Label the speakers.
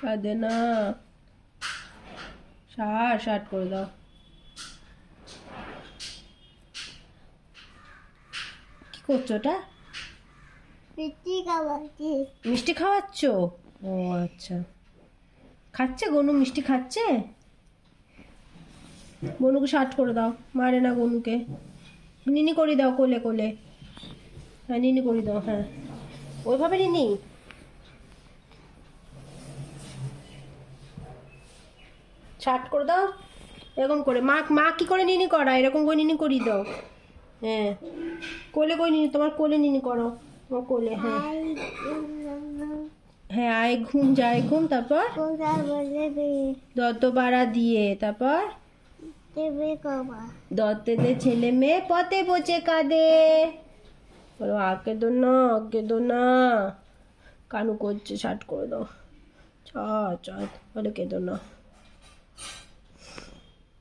Speaker 1: কাঁদে না। শার্ট করে দাও। কি করছো ওটা? মিষ্টি খাওয়াচ্ছ? ও আচ্ছা, খাচ্ছে গনু? মিষ্টি খাচ্ছে? গনুকে শার্ট করে দাও, মারে না গনুকে। নিনি করে দাও কোলে কোলে। হ্যাঁ নিনি করে দাও, হ্যাঁ ওইভাবে নিনি। শার্ট করে দাও এরকম করে। মা কি করে নিনি করা, এরকম করে নিনি করিয়ে দাও। হ্যাঁ কোলে করে নিনি, তোমার কোলে নিনি করো। ও কোলে, হ্যাঁ হ্যাঁ। আয় ঘুম, যায় ঘুম। তারপর দত বাড়া দিয়ে, তারপর দতে দে ছেলে মেয়ে পথে পচে কাঁদে। বলো আগে দো না, আগে দো না। কানু করছে, শার্ট করে দাও। চ চ বলে কেঁদো না।